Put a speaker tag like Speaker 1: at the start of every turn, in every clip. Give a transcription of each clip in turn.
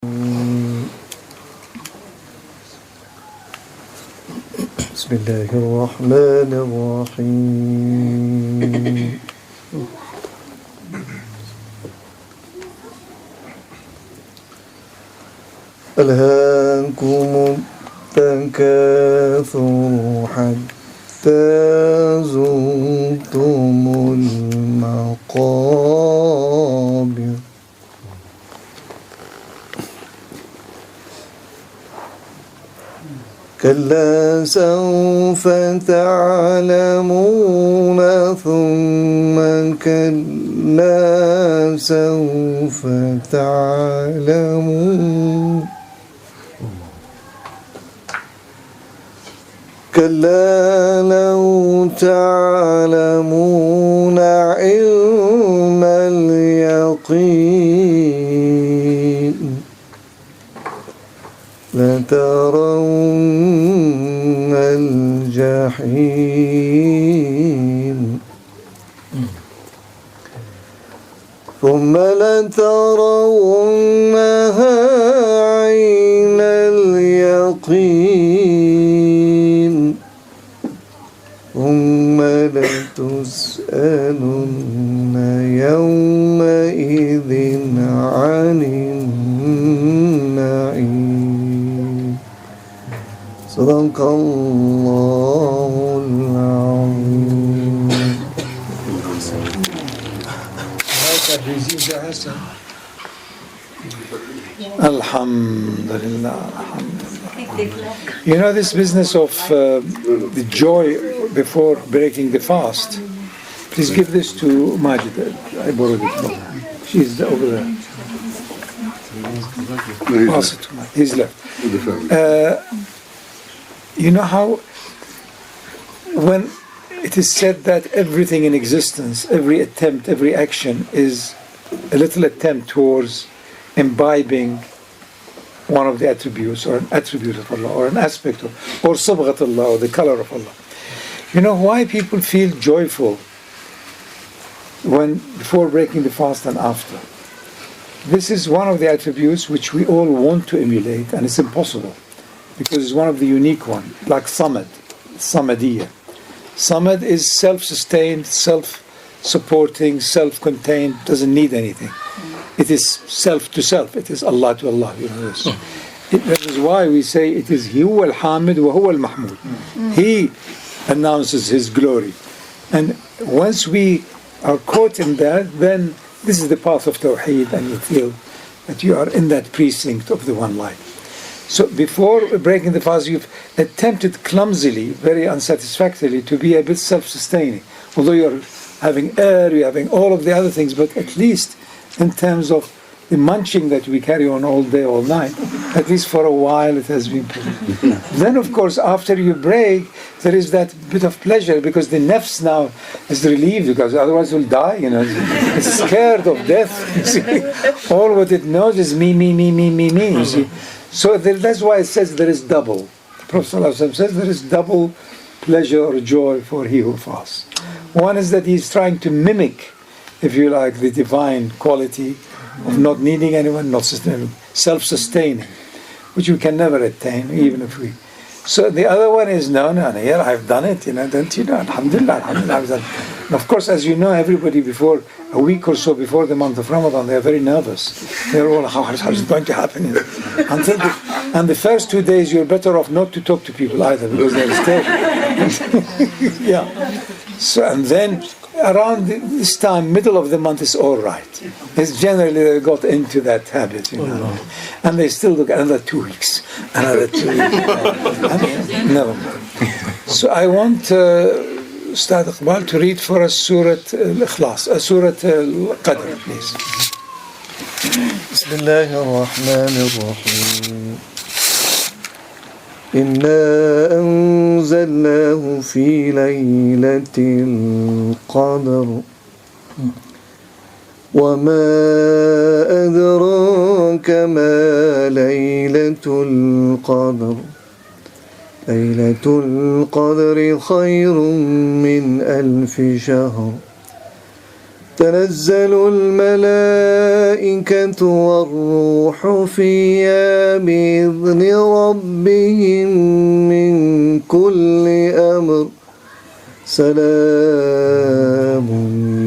Speaker 1: بسم الله الرحمن الرحيم ألهاكم التكاثر حتى زرتم المقابر كلا سوف تعلمون ثم كلا سوف تعلمون كلا لو تعلمون علم اليقين لترون الجحيم ثم لترونها عين اليقين ثم لتسألن يومئذ عن النعيم صدق الله العظيم.
Speaker 2: Alhamdulillah. You know this business of the joy before breaking the fast. Please give this to Majid. I borrowed it from her. She's over there. Pass it to Majid. He's left. You know how when it is said that everything in existence, every attempt, every action is a little attempt towards imbibing one of the attributes or an attribute of Allah or an aspect of, or sabghat Allah, or the color of Allah. You know why people feel joyful when before breaking the fast and after? This is one of the attributes which we all want to emulate, and it's impossible because it's one of the unique ones, like Samad, Samadiyya. Samad is self-sustained, self-supporting, self-contained, doesn't need anything. It is self to self. It is Allah to Allah. You know this. That is why we say it is He huwa al-Hamid wa huwa al-Mahmud. He announces His glory. And once we are caught in that, then this is the path of Tawheed, and you feel that you are in that precinct of the one light. So before breaking the fast, you've attempted clumsily, very unsatisfactorily, to be a bit self-sustaining. Although you're having air, you're having all of the other things, but at least in terms of the munching that we carry on all day, all night, at least for a while it has been pleasant. Then of course after you break, there is that bit of pleasure because the nafs now is relieved, because otherwise it will die, you know. It's scared of death, you see. All what it knows is me, you see. So that's why it says there is double. The Prophet ﷺ says there is double pleasure or joy for he who fasts. One is that he's trying to mimic, if you like, the divine quality of not needing anyone, not self-sustaining, which we can never attain, even if we. So the other one is, no, yeah, I've done it, you know, don't you know, alhamdulillah, I've done. And of course, as you know, everybody before, a week or so before the month of Ramadan, they are very nervous. They're all, how is it going to happen? You know? And the first 2 days, you're better off not to talk to people either, because they're scared. Yeah. So, and then, around this time, middle of the month is all right. It's generally they got into that habit, you know. And they still look another 2 weeks, another 2 weeks. Never mind. So I want Ustad Iqbal to read for us Surah Al-Ikhlas, Surah Al-Qadr, please.
Speaker 1: بسم الله الرحمن الرحيم إنا أنزلناه في ليلة القدر وما أدراك ما ليلة القدر ليلة القدر خير من 1000 شهر تنزل الملائكة والروح فيها بإذن ربهم من كل أمر سلام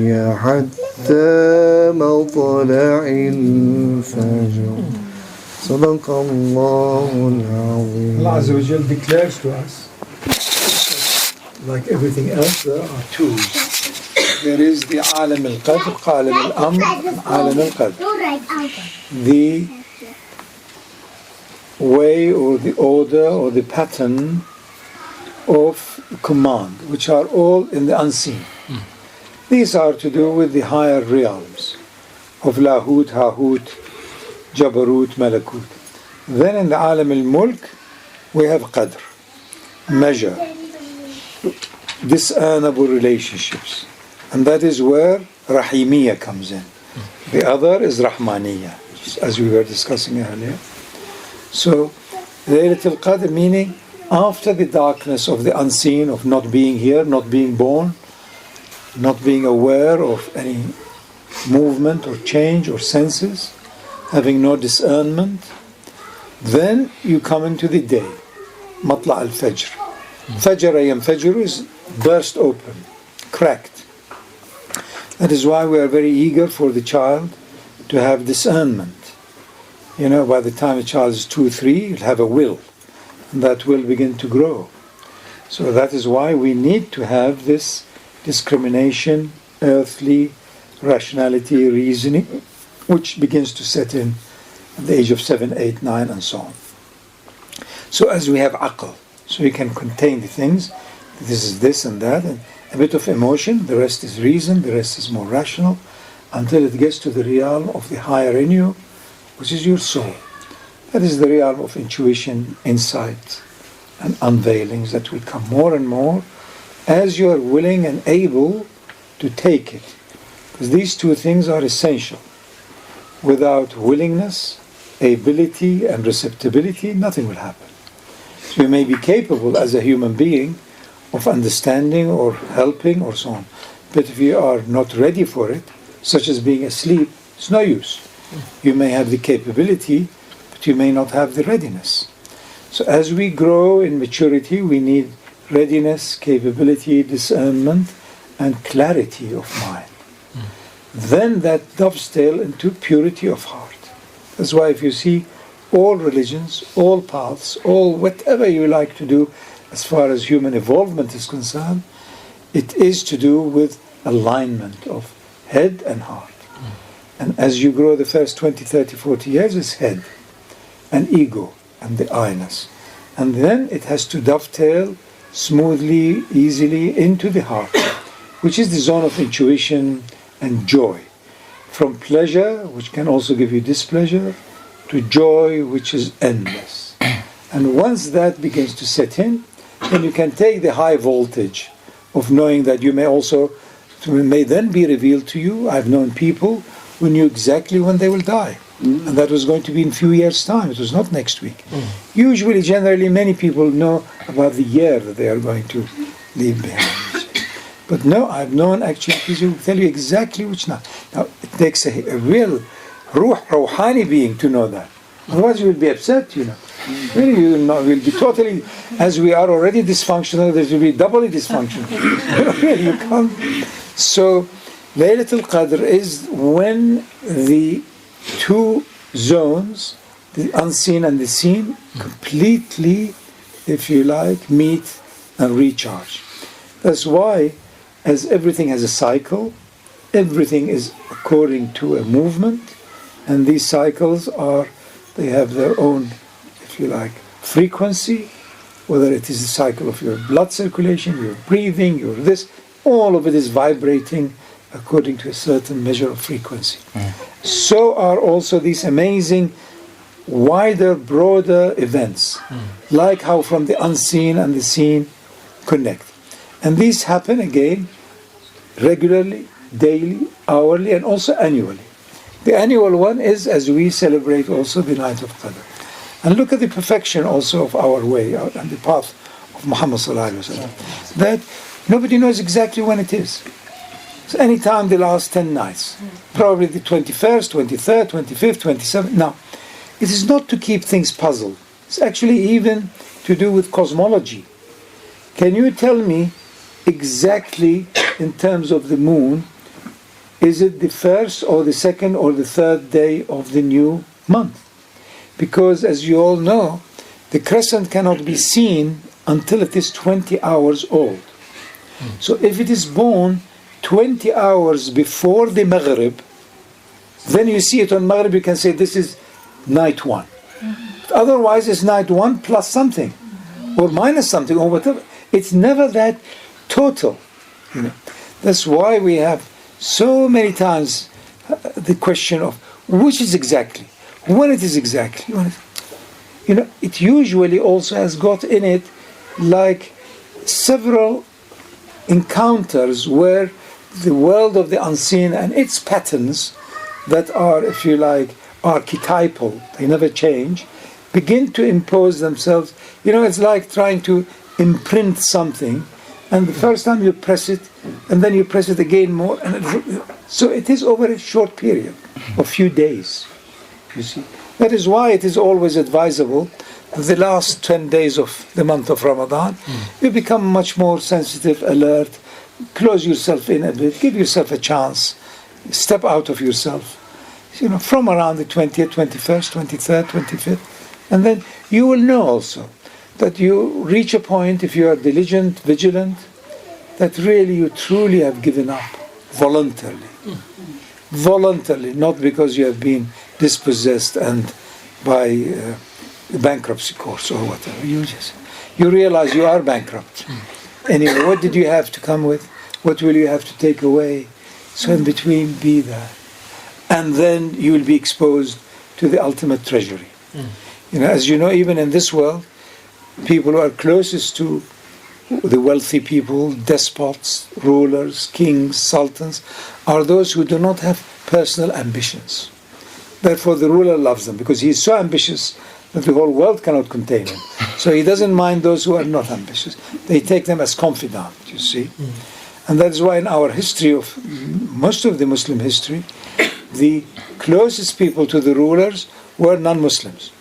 Speaker 1: هي حتى مطلع الفجر صدق الله العظيم.
Speaker 2: Allah Azza wa Jal declares to us, like everything else, there are tools. There is the Alam al-Qadr, Alam al-Amr, Alam al-Qadr. The way or the order or the pattern of command, which are all in the unseen. These are to do with the higher realms of Lahut, Hahut, Jabarut, Malakut. Then in the Alam al-Mulk, we have Qadr, measure, discernible relationships. And that is where Rahimiyya comes in. The other is Rahmaniyya, as we were discussing earlier. So, Laylatul Qadr meaning after the darkness of the unseen, of not being here, not being born, not being aware of any movement or change or senses, having no discernment, then you come into the day, Matla al-Fajr. Fajr ayam Fajr is burst open, cracked. That is why we are very eager for the child to have discernment. You know, by the time a child is 2, 3, he'll have a will. And that will begin to grow. So that is why we need to have this discrimination, earthly rationality, reasoning, which begins to set in at the age of 7, 8, 9, and so on. So as we have aql, so we can contain the things, this is this and that, and a bit of emotion, the rest is reason, the rest is more rational, until it gets to the realm of the higher in you, which is your soul. That is the realm of intuition, insight, and unveilings that will come more and more as you are willing and able to take it. Because these two things are essential. Without willingness, ability, and receptibility, nothing will happen. So you may be capable as a human being of understanding or helping or so on. But if you are not ready for it, such as being asleep, it's no use. You may have the capability, but you may not have the readiness. So as we grow in maturity, we need readiness, capability, discernment, and clarity of mind. Then that dovetail into purity of heart. That's why if you see all religions, all paths, all whatever you like to do as far as human evolvement is concerned, it is to do with alignment of head and heart. And as you grow the first 20, 30, 40 years, it's head and ego and the I-ness. And then it has to dovetail smoothly, easily into the heart, which is the zone of intuition and joy. From pleasure, which can also give you displeasure, to joy, which is endless. And once that begins to set in, then you can take the high voltage of knowing that you may then be revealed to you. I've known people who knew exactly when they will die. And that was going to be in a few years' time. It was not next week. Usually, generally, many people know about the year that they are going to leave behind. But no, I've known actually people who tell you exactly which night. Now, it takes a real ruhani being to know that. Otherwise, you will be upset, you know. Really, you will be totally, as we are already dysfunctional, there will be doubly dysfunctional. Really, you can't. So, Laylatul Qadr is when the two zones, the unseen and the seen, completely, if you like, meet and recharge. That's why, as everything has a cycle, everything is according to a movement, and these cycles they have their own, if you like, frequency, whether it is the cycle of your blood circulation, your breathing, your this, all of it is vibrating according to a certain measure of frequency. So are also these amazing, wider, broader events, like how from the unseen and the seen connect. And these happen again regularly, daily, hourly, and also annually. The annual one is as we celebrate also the night of Qadr. And look at the perfection also of our way and the path of Muhammad sallallahu alaihi wasallam. That nobody knows exactly when it is. So anytime the last 10 nights. Probably the 21st, 23rd, 25th, 27th. Now, it is not to keep things puzzled. It's actually even to do with cosmology. Can you tell me exactly in terms of the moon, is it the first or the second or the third day of the new month? Because as you all know, the crescent cannot be seen until it is 20 hours old. So if it is born 20 hours before the Maghrib, then you see it on Maghrib, you can say this is night one. Otherwise it's night one plus something, or minus something, or whatever. It's never that total. That's why we have so many times the question of which is exactly, when it is exactly. It usually also has got in it like several encounters where the world of the unseen and its patterns that are, if you like, archetypal, they never change, begin to impose themselves. It's like trying to imprint something, and the first time you press it, and then you press it again more, so it is over a short period, a few days, you see. That is why it is always advisable that the last 10 days of the month of Ramadan, you become much more sensitive, alert, close yourself in a bit, give yourself a chance, step out of yourself, from around the 20th, 21st, 23rd, 25th, and then you will know also that you reach a point, if you are diligent, vigilant, that really you truly have given up voluntarily. Voluntarily, not because you have been dispossessed and by bankruptcy courts or whatever. You realize you are bankrupt. Anyway, what did you have to come with? What will you have to take away? So in between, be there. And then you will be exposed to the ultimate treasury. As you know, even in this world, people who are closest to the wealthy people, despots, rulers, kings, sultans, are those who do not have personal ambitions. Therefore, the ruler loves them because he is so ambitious that the whole world cannot contain him. So he doesn't mind those who are not ambitious. They take them as confidant, you see. And that is why in our history of most of the Muslim history, the closest people to the rulers were non-Muslims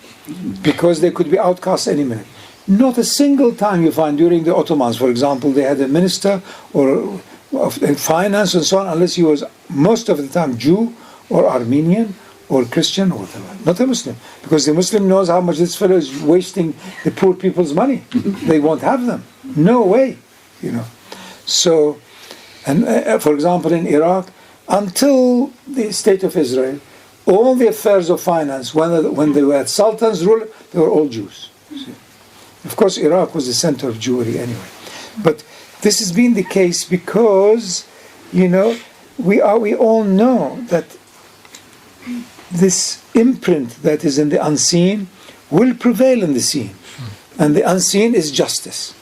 Speaker 2: because they could be outcast any minute. Not a single time you find during the Ottomans, for example, they had a minister or of finance and so on, unless he was most of the time Jew or Armenian or Christian or whatever, not a Muslim. Because the Muslim knows how much this fellow is wasting the poor people's money. They won't have them. No way, So, and for example, in Iraq, until the state of Israel, all the affairs of finance, when they were sultans rule, they were all Jews. See? Of course, Iraq was the center of Jewry anyway. But this has been the case because, we all know that this imprint that is in the unseen will prevail in the seen. And the unseen is justice.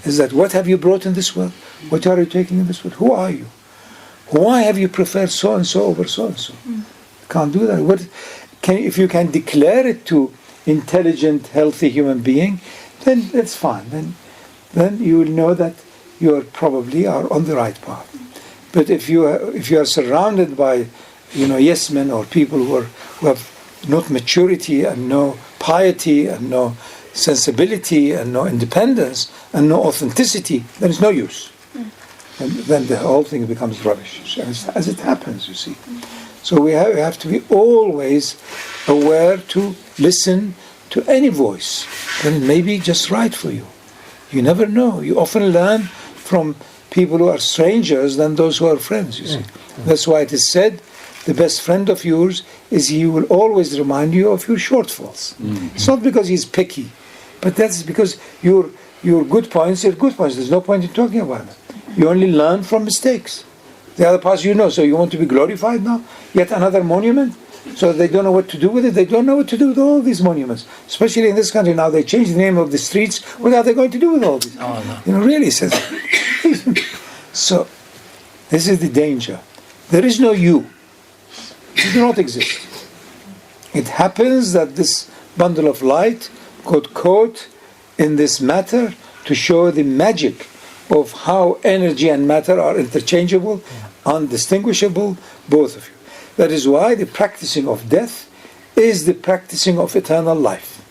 Speaker 2: Is that what have you brought in this world? What are you taking in this world? Who are you? Why have you preferred so-and-so over so-and-so? Can't do that. If you can declare it to intelligent, healthy human being, then that's fine. Then you will know that you probably are on the right path. But if you are surrounded by, yes men or people who have not maturity and no piety and no sensibility and no independence and no authenticity, then it's no use. And then the whole thing becomes rubbish, as it happens, you see. So we have to be always aware to listen to any voice that may be just right for you. You never know. You often learn from people who are strangers than those who are friends, you see. That's why it is said, the best friend of yours is he who will always remind you of your shortfalls. It's not because he's picky, but that's because your good points are good points. There's no point in talking about them. You only learn from mistakes. The other parts so you want to be glorified now? Yet another monument? So they don't know what to do with it. They don't know what to do with all these monuments. Especially in this country now, they change the name of the streets. What are they going to do with all these? Really says. So, this is the danger. There is no you. You do not exist. It happens that this bundle of light got caught in this matter to show the magic of how energy and matter are interchangeable, undistinguishable, both of you. That is why the practicing of death is the practicing of eternal life.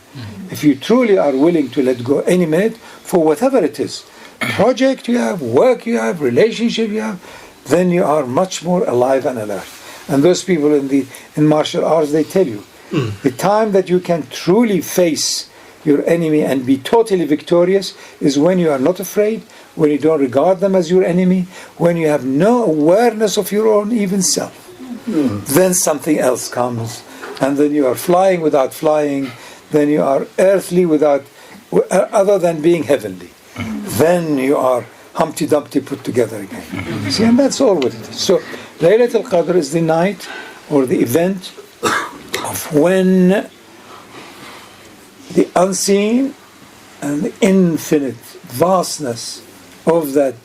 Speaker 2: If you truly are willing to let go any minute for whatever it is, project you have, work you have, relationship you have, then you are much more alive and alert. And those people in martial arts, they tell you, the time that you can truly face your enemy and be totally victorious is when you are not afraid, when you don't regard them as your enemy, when you have no awareness of your own even self. Then something else comes, and then you are flying without flying, then you are earthly without, other than being heavenly. Then you are Humpty Dumpty put together again. See, and that's all what it is. So, Laylatul Qadr is the night or the event of when the unseen and the infinite vastness of that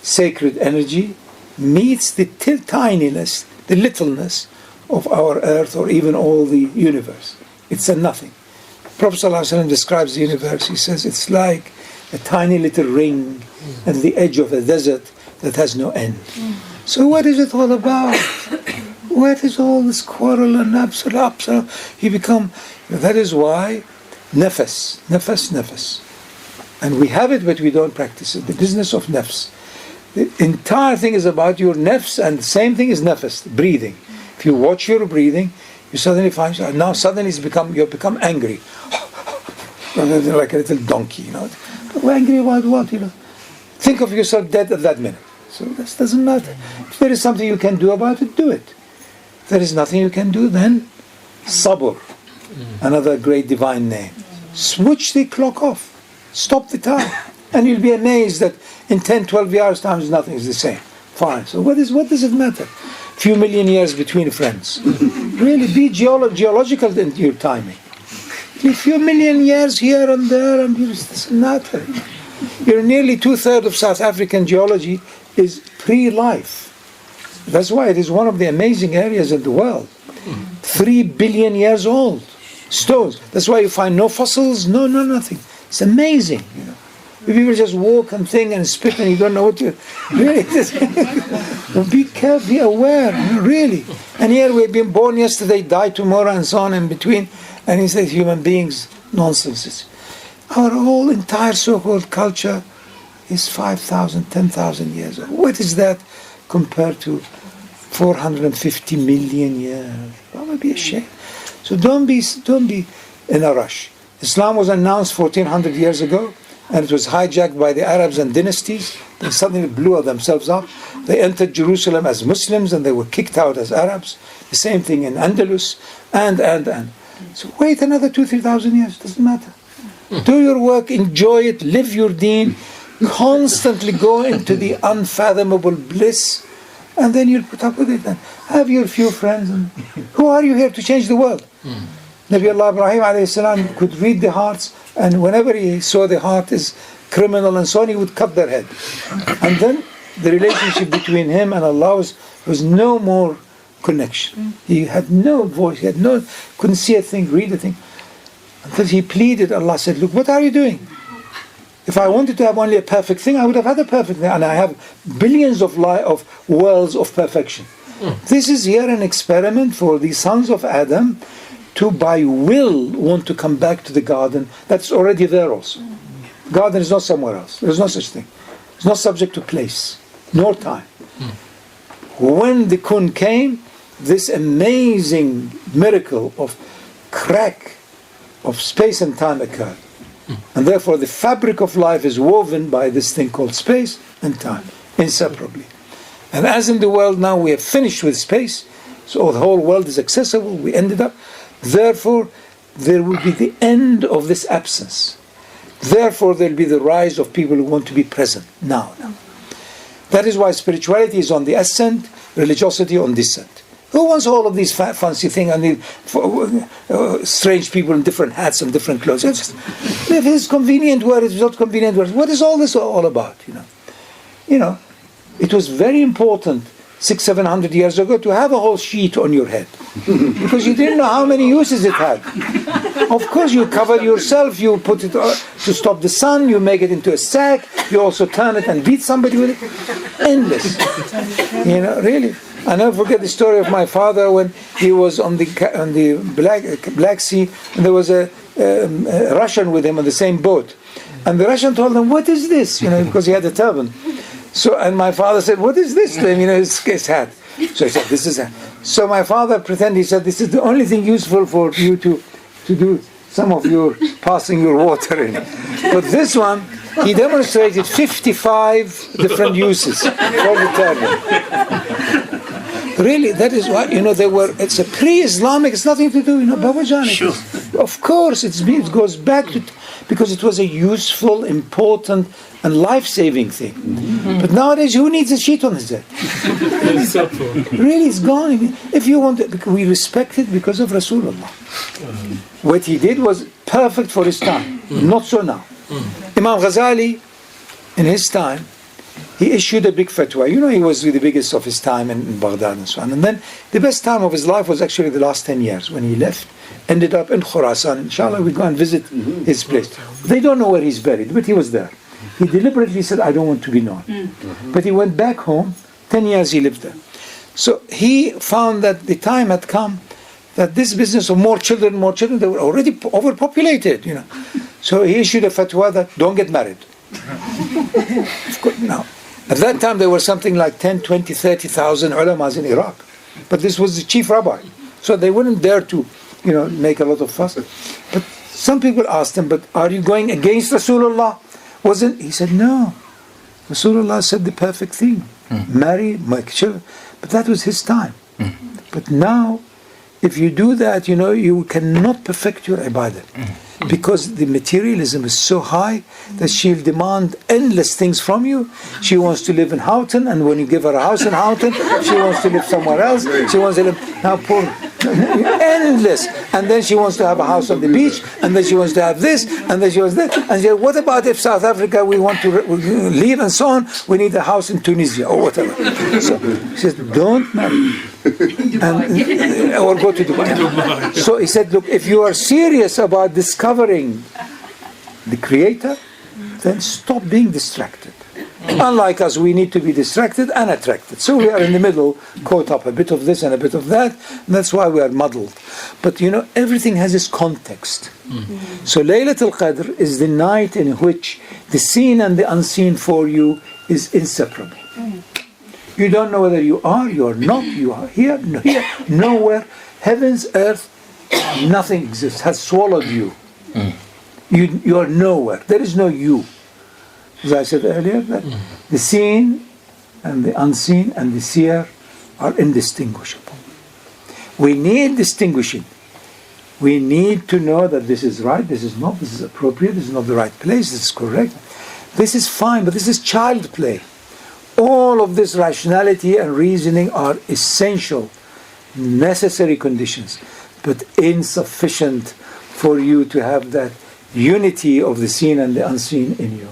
Speaker 2: sacred energy meets the tininess, the littleness of our earth or even all the universe. It's a nothing. Prophet ﷺ describes the universe. He says it's like a tiny little ring at the edge of a desert that has no end. So what is it all about? What is all this quarrel and absolute? That is why nafas. And we have it, but we don't practice it. The business of nafs. The entire thing is about your nafs, and the same thing is nafas, breathing. If you watch your breathing, you suddenly find, now suddenly you become angry. Like a little donkey, Angry about what, Think of yourself dead at that minute. So this doesn't matter. If there is something you can do about it, do it. If there is nothing you can do, then sabr, another great divine name. Switch the clock off. Stop the time. And you'll be amazed that in 10, 12 years' time, nothing is the same. Fine. So what does it matter? Few million years between friends. Really, be geological in your timing. A few million years here and there, and it doesn't matter. You're nearly 2/3 of South African geology is pre-life. That's why it is one of the amazing areas in the world. 3 billion years old. Stones. That's why you find no fossils, no nothing. It's amazing. People just walk and think and spit and you don't know what to... Really? Be careful, be aware, really. And here we've been born yesterday, die tomorrow, and so on in between. And he says human beings, nonsense. Our whole entire so-called culture is 5,000, 10,000 years old. What is that compared to 450 million years? That would be a shame. So don't be in a rush. Islam was announced 1400 years ago, and it was hijacked by the Arabs and dynasties. They suddenly blew themselves up. They entered Jerusalem as Muslims, and they were kicked out as Arabs. The same thing in Andalus, and. So wait another 2,000-3,000 years. Doesn't matter. Do your work, enjoy it, live your deen, constantly go into the unfathomable bliss, and then you'll put up with it. And have your few friends. And who are you here to change the world? Nabi Allah Ibrahim alayhi salam could read the hearts, and whenever he saw the heart is criminal and so on, he would cut their head. And then the relationship between him and Allah was no more connection. He had no voice, couldn't see a thing, read a thing. Until he pleaded, Allah said, look, what are you doing? If I wanted to have only a perfect thing, I would have had a perfect thing. And I have billions of worlds of perfection. This is here an experiment for the sons of Adam to by will want to come back to the garden that's already there also. Garden is not somewhere else. There's no such thing. It's not subject to place, nor time. When the kun came, this amazing miracle of crack of space and time occurred. And therefore the fabric of life is woven by this thing called space and time, inseparably. And as in the world now we have finished with space, so the whole world is accessible, we ended up. Therefore, there will be the end of this absence. Therefore, there will be the rise of people who want to be present now. That is why spirituality is on the ascent, religiosity on descent. Who wants all of these fancy things and strange people in different hats and different clothes? If it's convenient word, it's not convenient word. What is all this all about? It was very important 700 years ago to have a whole sheet on your head because you didn't know how many uses it had. Of course, you cover yourself, you put it to stop the sun, you make it into a sack, you also turn it and beat somebody with it. Endless. You know, really. I never forget the story of my father when he was on the Black Sea, and there was a Russian with him on the same boat. And the Russian told him, "What is this?" You know, because he had a turban. So, and my father said, "What is this?" To him, you know, his hat. So he said, "This is a." So my father pretended, he said, "This is the only thing useful for you to do some of your passing your water in." But this one, he demonstrated 55 different uses for the turban. Really, that is why, you know, it's a pre-Islamic, it's nothing to do, you know, Babajan. Sure. Of course, it goes back to, because it was a useful, important, and life-saving thing. Mm-hmm. But nowadays, who needs a sheet on his head? Really, it's gone. If you want it, we respect it because of Rasulullah. What he did was perfect for his time, not so now. Imam Ghazali, in his time, he issued a big fatwa. You know, he was the biggest of his time in Baghdad and so on. And then the best time of his life was actually the last 10 years when he left, ended up in Khurasan. Inshallah, we go and visit his place. They don't know where he's buried, but he was there. He deliberately said, "I don't want to be known." But he went back home. 10 years he lived there. So he found that the time had come that this business of more children, they were already overpopulated, you know. So he issued a fatwa that don't get married. Of course, now, at that time there were something like 10, 20, 30,000 ulamas in Iraq. But this was the chief rabbi. So they wouldn't dare to, you know, make a lot of fuss. But some people asked him, "But are you going against Rasulullah?" He said, "No. Rasulullah said the perfect thing. Marry, make children." But that was his time. But now, if you do that, you know, you cannot perfect your ibadah. Because the materialism is so high that she'll demand endless things from you. She wants to live in Houghton, and when you give her a house in Houghton, she wants to live somewhere else. She wants to live now poor, endless. And then she wants to have a house on the beach, and then she wants to have this, and then she wants that. And she said, "What about if South Africa we want to leave and so on? We need a house in Tunisia or whatever." So she says, "Don't marry." Or go to Dubai. So he said, "Look, if you are serious about discovering the Creator, then stop being distracted. Unlike us, we need to be distracted and attracted. So we are in the middle, caught up a bit of this and a bit of that, and that's why we are muddled. But you know, everything has its context. So Laylatul Qadr is the night in which the seen and the unseen for you is inseparable. You don't know whether you are not, you are here, nowhere. Heavens, earth, nothing exists, has swallowed you. You are nowhere. There is no you. As I said earlier, that the seen and the unseen and the seer are indistinguishable. We need distinguishing. We need to know that this is right, this is not, this is appropriate, this is not the right place, this is correct. This is fine, but this is child play. All of this rationality and reasoning are essential, necessary conditions, but insufficient for you to have that unity of the seen and the unseen in you.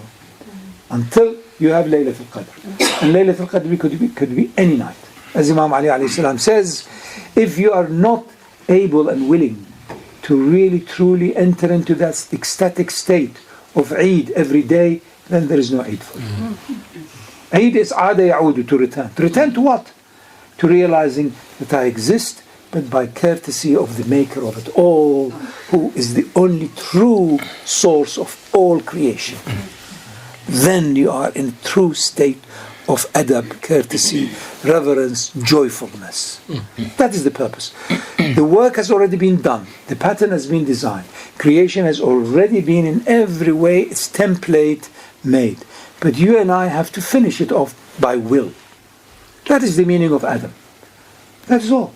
Speaker 2: Until you have Laylatul Qadr. And Laylatul Qadr could be any night. As Imam Ali alayhi salam says, if you are not able and willing to really truly enter into that ecstatic state of Eid every day, then there is no Eid for you. Eid is aada ya'udu, to return. To return to what? To realizing that I exist, but by courtesy of the maker of it all, who is the only true source of all creation. Then you are in a true state of adab, courtesy, reverence, joyfulness. That is the purpose. The work has already been done. The pattern has been designed. Creation has already been in every way its template made. But you and I have to finish it off by will. That is the meaning of Adam. That is all.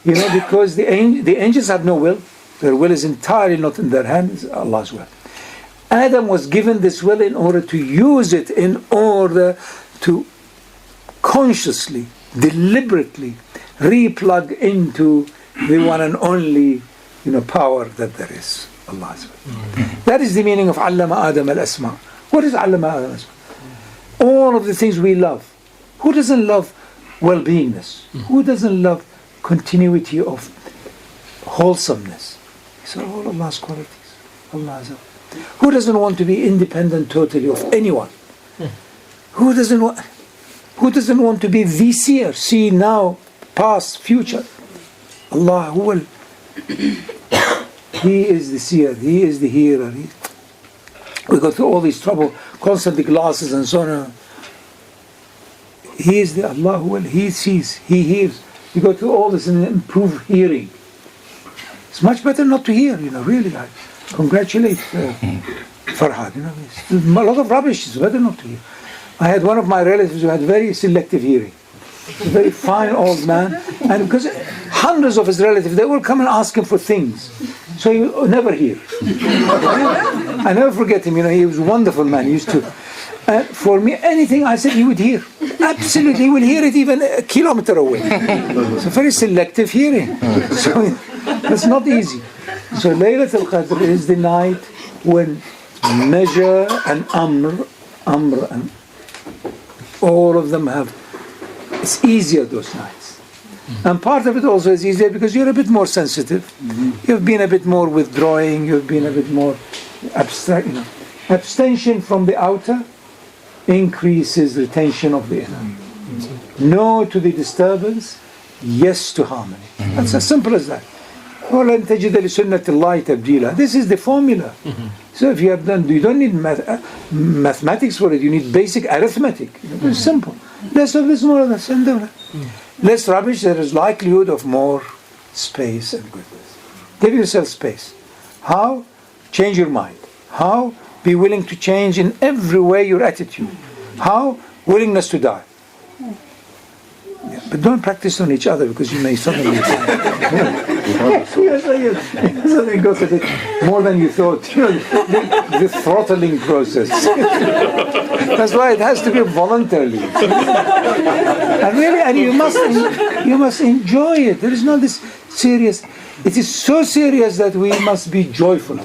Speaker 2: You know, because the angels have no will. Their will is entirely not in their hands, Allah's will. Adam was given this will in order to use it, in order to consciously, deliberately re-plug into the one and only, power that there is, Allah's will. That is the meaning of Allama Adam al-Asma. What is Allama Adam al-Asma? All of the things we love. Who doesn't love well-beingness? Who doesn't love continuity of wholesomeness? These are all Allah's qualities. Allah Azza. Who doesn't want to be independent totally of anyone? Who doesn't want to be the seer, see now, past, future? Allah, who will? He is the seer, He is the hearer. We go through all this trouble, constantly glasses and so on. He is the Allah who will, He sees, He hears. We go through all this and improve hearing. It's much better not to hear, really. I congratulate Farhad, a lot of rubbish, it's better not to hear. I had one of my relatives who had very selective hearing. A very fine old man, and because hundreds of his relatives, they will come and ask him for things, so he will never hear. I never forget him. He was a wonderful man. He used to, for me, anything I said, he would hear. Absolutely, he will hear it even a kilometer away. It's a very selective hearing. So it's not easy. So Laylatul Qadr is the night when measure and amr, and all of them have. It's easier those nights. And part of it also is easier because you're a bit more sensitive. You've been a bit more withdrawing. You've been a bit more abstract. Abstention from the outer increases retention of the inner. No to the disturbance, yes to harmony. That's as simple as that. وَلَن تَجِدَ لِسُنَّةِ اللَّهِ تَبْدِيلًا. This is the formula. So if you don't need mathematics for it, you need basic arithmetic. It's simple. Less of this, more of that. Less rubbish, there is likelihood of more space and goodness. Give yourself space. How? Change your mind. How? Be willing to change in every way your attitude. How? Willingness to die. But don't practice on each other because you may suddenly suddenly go to it more than you thought. The throttling process. That's why it has to be voluntarily. And you must enjoy it. There is not this serious. It is so serious that we must be joyful.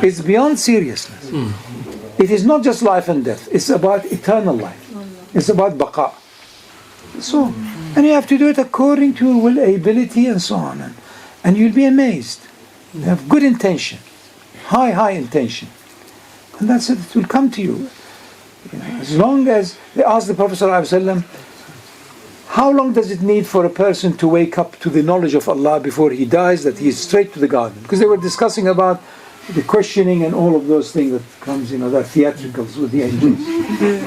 Speaker 2: It's beyond seriousness. It is not just life and death. It's about eternal life. It's about baqa. So, and you have to do it according to your will, ability, and so on. And you'll be amazed. You have good intention, high intention, and that's it. It will come to you. As long as they asked the Prophet ﷺ, how long does it need for a person to wake up to the knowledge of Allah before he dies, that he is straight to the garden? Because they were discussing about the questioning and all of those things that comes, that theatricals with the angels.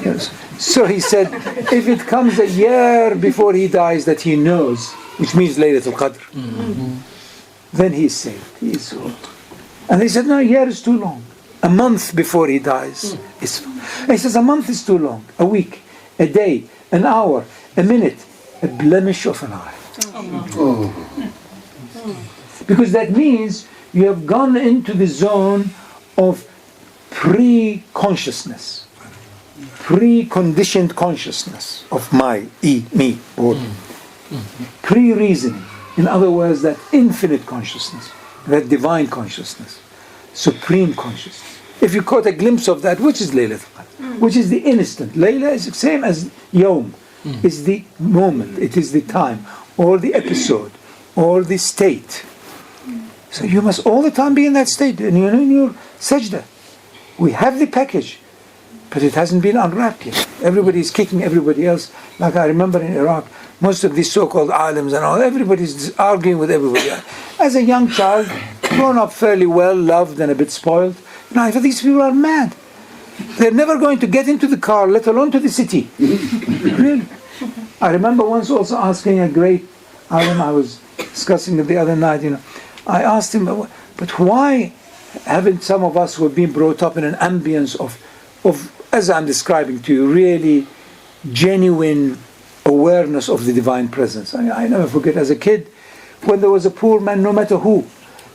Speaker 2: Yes. So he said, if it comes a year before he dies that he knows, which means Laylatul Qadr, then he is saved. He is so. And he said, no, a year is too long. A month before he dies is. And he says, a month is too long. A week, a day, an hour, a minute, a blemish of an eye. Because that means you have gone into the zone of pre-consciousness, pre-conditioned consciousness of me, or pre-reasoning. In other words, that infinite consciousness, that divine consciousness, supreme consciousness. If you caught a glimpse of that, which is Laylatul Qadr, which is the instant. Layla is the same as Yawm. It's the moment, it is the time, or the episode, or the state. So you must all the time be in that state, and you're in your sajda. We have the package, but it hasn't been unwrapped yet. Everybody is kicking everybody else. Like I remember in Iraq, most of these so-called alims and all, everybody's arguing with everybody else. As a young child, grown up fairly well, loved and a bit spoiled, I thought these people are mad. They're never going to get into the car, let alone to the city. Really? I remember once also asking a great alim, I was discussing it the other night, I asked him, but why haven't some of us who have been brought up in an ambience of as I'm describing to you, really genuine awareness of the divine presence? I never forget, as a kid, when there was a poor man, no matter who,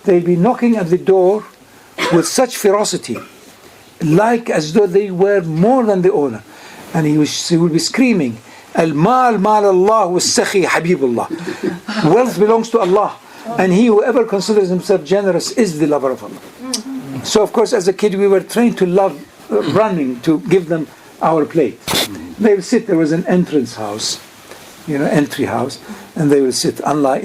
Speaker 2: they'd be knocking at the door with such ferocity, like as though they were more than the owner. And he would be screaming, Al-mal mal Allah was-sakhi habibullah. Wealth belongs to Allah, and he whoever considers himself generous is the lover of Allah. So of course as a kid we were trained to love running to give them our plate. They would sit, there was an entrance house entry house, and they will sit. Unlike,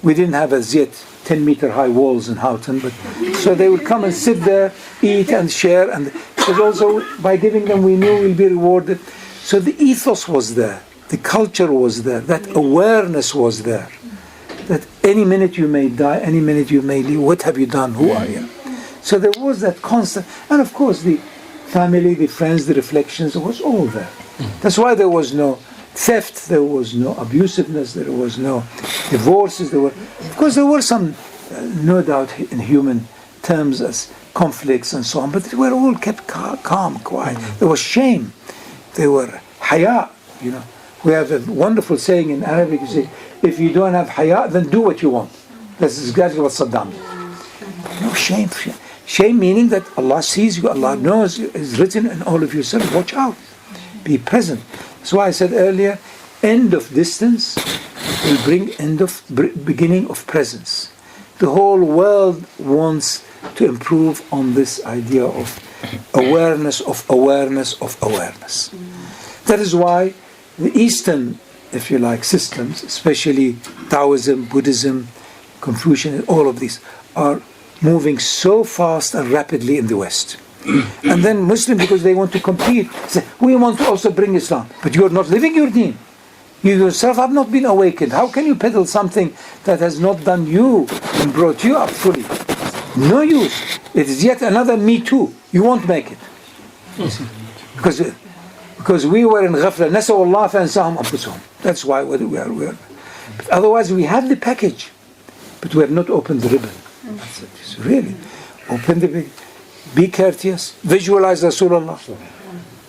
Speaker 2: we didn't have as yet 10-meter high walls in Houghton, but so they would come and sit there, eat and share, and because also by giving them we knew we'll be rewarded. So the ethos was there, the culture was there, that awareness was there, that any minute you may die, any minute you may leave. What have you done? Who are you? So there was that constant, and of course the family, the friends, the reflections, it was all there. That's why there was no theft, there was no abusiveness, there was no divorces. Of course, there were some, no doubt, in human terms as conflicts and so on, but they were all kept calm, quiet. There was shame. There were haya. We have a wonderful saying in Arabic. You say, if you don't have haya, then do what you want. That's exactly what Saddam did. No shame. Shame meaning that Allah sees you, Allah knows you, is written in all of you. So watch out. Be present. That's why I said earlier, end of distance will bring beginning of presence. The whole world wants to improve on this idea of awareness, of awareness, of awareness. That is why the Eastern, if you like, systems, especially Taoism, Buddhism, Confucianism, all of these are moving so fast and rapidly in the West. And then Muslims, because they want to compete, say, we want to also bring Islam. But you're not living your deen. You yourself have not been awakened. How can you peddle something that has not done you and brought you up fully? No use. It is yet another me too. You won't make it. Because we were in ghafla. نَسَوْا اللَّهَ فَأَنْسَاهُمْ أَنفُسَهُم. That's why we are. But otherwise we have the package. But we have not opened the ribbon. That's it. So really, open the ribbon. Be courteous. Visualize Rasulullah.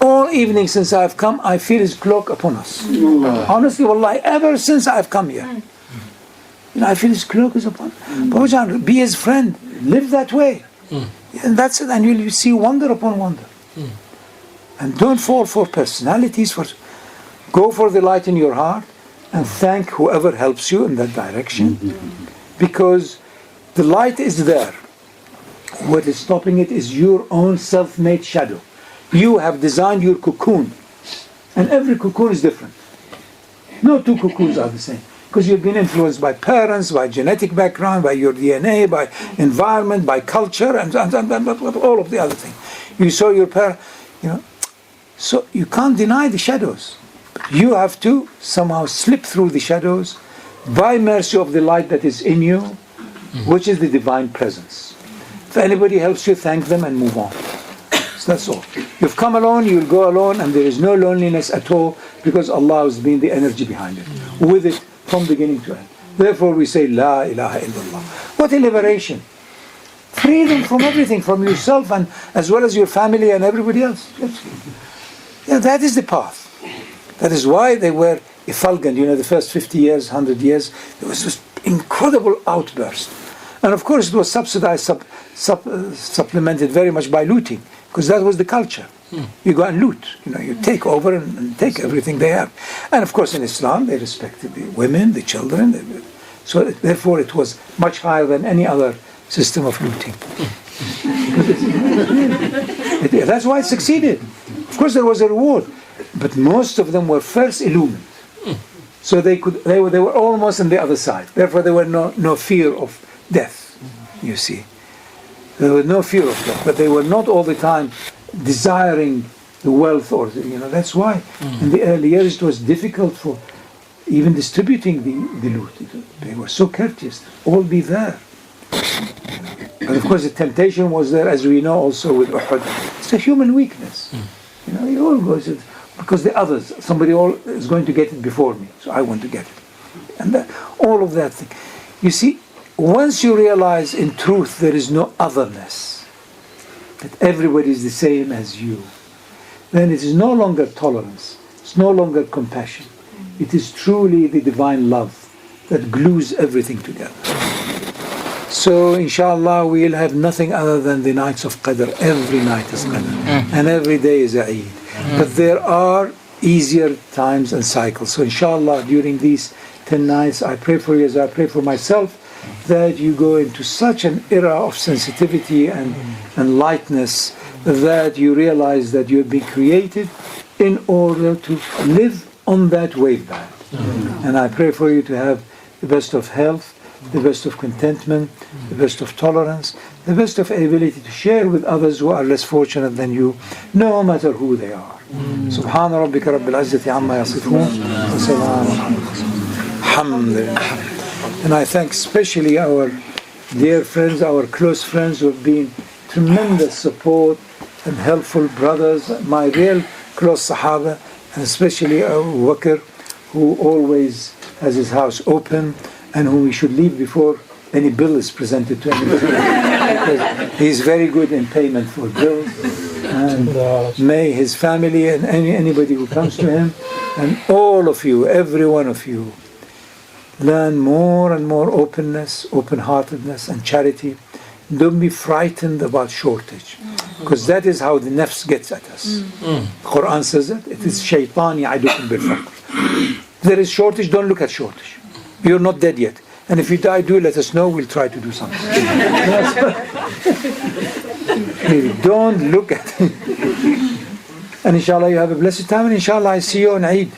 Speaker 2: All evening since I've come, I feel his cloak upon us. Honestly, wallahi, ever since I've come here, I feel his cloak is upon us. Be his friend. Live that way. And that's it. And you'll see wonder upon wonder. And don't fall for personalities. Go for the light in your heart and thank whoever helps you in that direction. Because the light is there. What is stopping it is your own self-made shadow. You have designed your cocoon. And every cocoon is different. No two cocoons are the same. Because you've been influenced by parents, by genetic background, by your DNA, by environment, by culture, and all of the other things. You saw your parents, So you can't deny the shadows. You have to somehow slip through the shadows by mercy of the light that is in you, which is the divine presence. If anybody helps you, thank them and move on. So that's all. You've come alone, you'll go alone, and there is no loneliness at all because Allah has been the energy behind it, with it from beginning to end. Therefore we say, La ilaha illallah. What a liberation. Freedom from everything, from yourself and as well as your family and everybody else. That is the path. That is why they were effulgent. The first 50 years, 100 years, there was this incredible outburst. And of course it was subsidized, supplemented very much by looting, because that was the culture. You go and loot, you take over and take everything they have. And of course in Islam they respected the women, the children. So therefore it was much higher than any other system of looting. That's why it succeeded. Of course there was a reward, but most of them were first illumined. So they were almost on the other side. Therefore there were no fear of death, you see. There was no fear of death, but they were not all the time desiring the wealth or that's why in the early years it was difficult for even distributing the loot. They were so courteous, all be there. But of course the temptation was there, as we know also with Uhud. It's a human weakness. You all go because the others, somebody is going to get it before me, so I want to get it. And all of that thing. You see, once you realize in truth there is no otherness, that everybody is the same as you, then it is no longer tolerance, it's no longer compassion. It is truly the divine love that glues everything together. So inshallah we'll have nothing other than the nights of Qadr. Every night is Qadr. And every day is a Eid. But there are easier times and cycles. So inshallah during these 10 nights I pray for you as I pray for myself, that you go into such an era of sensitivity and lightness that you realize that you have been created in order to live on that wave band. And I pray for you to have the best of health, the best of contentment, the best of tolerance, the best of ability to share with others who are less fortunate than you, no matter who they are. سبحان ربك رب العزة عما يصفون وسلام على المرسلين. Alhamdulillah. And I thank especially our dear friends, our close friends who have been tremendous support and helpful brothers, my real close Sahaba, and especially Abu Bakr, who always has his house open and who we should leave before any bill is presented to him. Because he's very good in payment for bills. And may his family and anybody who comes to him and all of you, every one of you, learn more and more openness, open-heartedness and charity. Don't be frightened about shortage, because that is how the nafs gets at us. Quran says it is shaytan ya'idukum bil faqr. There is shortage, don't look at shortage. You're not dead yet. And if you die, do let us know, we'll try to do something. Really, don't look at it. And inshallah you have a blessed time, and inshallah I see you on Eid.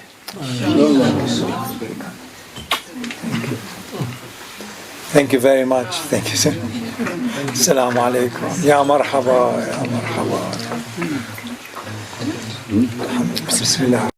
Speaker 2: Thank you very much. Thank you, sir. Assalamu alaikum. Ya marhaba, ya marhaba. Bismillah.